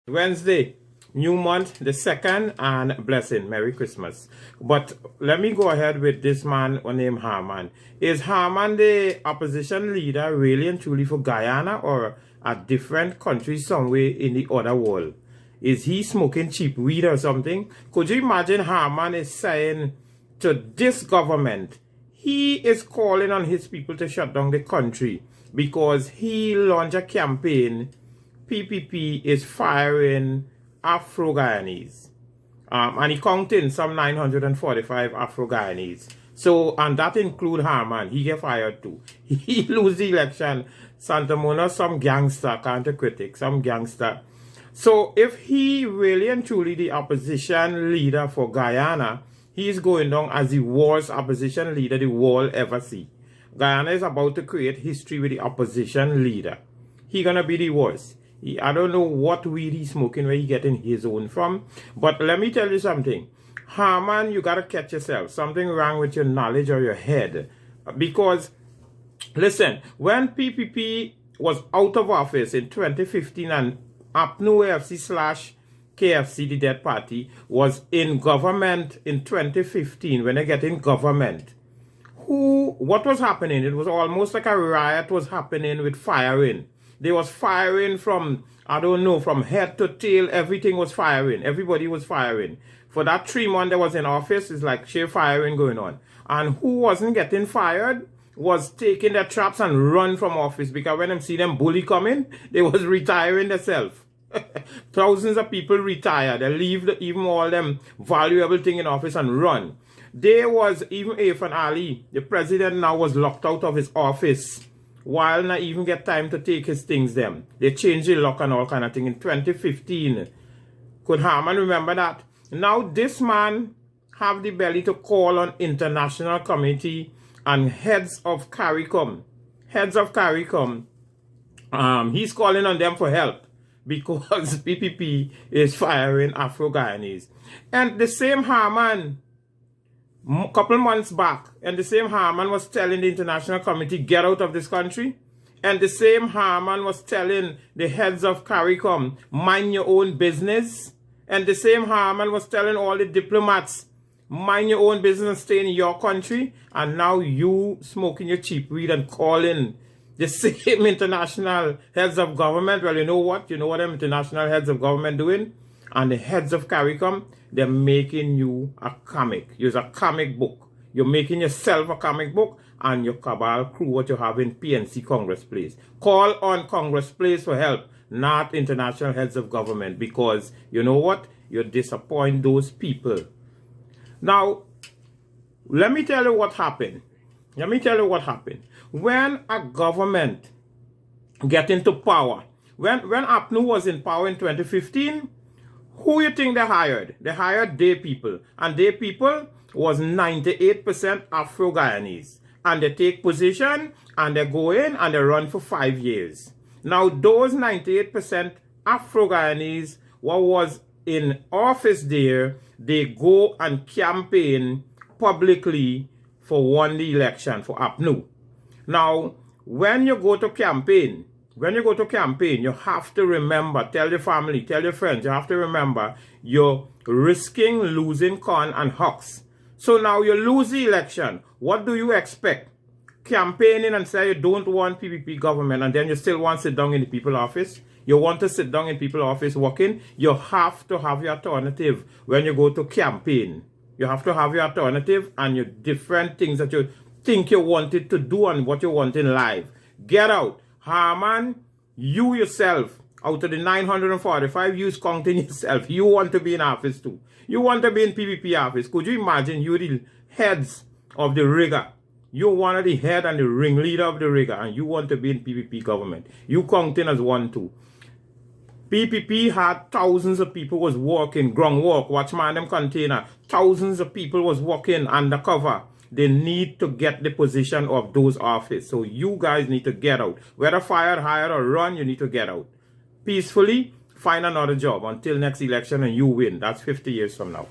Wednesday, new month, the 2nd, and blessing. Merry Christmas. But let me go ahead with this man named Harmon. Is Harmon the opposition leader really and truly for Guyana or a different country somewhere in the other world? Is he smoking cheap weed or something? Could you imagine Harmon is saying to this government, he is calling on his people to shut down the country because he launched a campaign. PPP is firing Afro-Guyanese. And he counting some 945 Afro-Guyanese. So, and that include Harmon. He get fired too. He lose the election. Santa Mona, some gangster, counter critic, some gangster. So, if he really and truly the opposition leader for Guyana, he is going down as the worst opposition leader the world ever see. Guyana is about to create history with the opposition leader. He gonna be the worst. I don't know what weed he's smoking, where he getting his own from. But let me tell you something. Harmon, you got to catch yourself. Something wrong with your knowledge or your head. Because, listen, when PPP was out of office in 2015 and APNU AFC / KFC, the dead party, was in government in 2015, when they get in government, what was happening? It was almost like a riot was happening with firing. They was firing from, I don't know, from head to tail. Everything was firing. Everybody was firing. For that 3 months that was in office, it's like sheer firing going on. And who wasn't getting fired was taking their traps and run from office. Because when them see them bully coming, they was retiring themselves. Thousands of people retire. They leave even all them valuable thing in office and run. There was even Irfan Ali, the president now was locked out of his office. While not even get time to take his things them. They changed the lock and all kind of thing in 2015. Could Harmon remember that? Now this man have the belly to call on international community and heads of CARICOM. Heads of CARICOM. He's calling on them for help because PPP is firing Afro-Guyanese. And the same Harmon, a couple months back, and the same Harmon was telling the international community, get out of this country. And the same Harmon was telling the heads of CARICOM, mind your own business. And the same Harmon was telling all the diplomats, mind your own business and stay in your country. And now you smoking your cheap weed and calling the same international heads of government. Well, you know what? You know what them international heads of government doing? And the heads of CARICOM, they're making you a comic. You're a comic book. You're making yourself a comic book and your cabal crew what you have in PNC Congress Place. Call on Congress Place for help, not international heads of government, because you know what? You disappoint those people. Now, let me tell you what happened. Let me tell you what happened. When a government get into power, when APNU was in power in 2015, who you think they hired? They hired their people. And their people was 98% Afro-Guyanese. And they take position and they go in and they run for 5 years. Now those 98% Afro-Guyanese what was in office there, they go and campaign publicly for won the election for APNU. Now, when you go to campaign, you have to remember, tell your family, tell your friends, you have to remember you're risking losing corn and hawks. So now you lose the election. What do you expect? Campaigning and say you don't want PPP government and then you still want to sit down in the people's office? You want to sit down in people's office working? You have to have your alternative when you go to campaign. You have to have your alternative and your different things that you think you wanted to do and what you want in life. Get out. Harmon, you yourself, out of the 945, you counting yourself. You want to be in office too. You want to be in PPP office. Could you imagine you the heads of the rigger? You're one of the head and the ringleader of the rigger and you want to be in PPP government. You counting as one too. PPP had thousands of people was working, groundwork, watchman them container. Thousands of people was working undercover. They need to get the position of those office. So you guys need to get out. Whether fired, hired, or run, you need to get out. Peacefully, find another job until next election and you win. That's 50 years from now.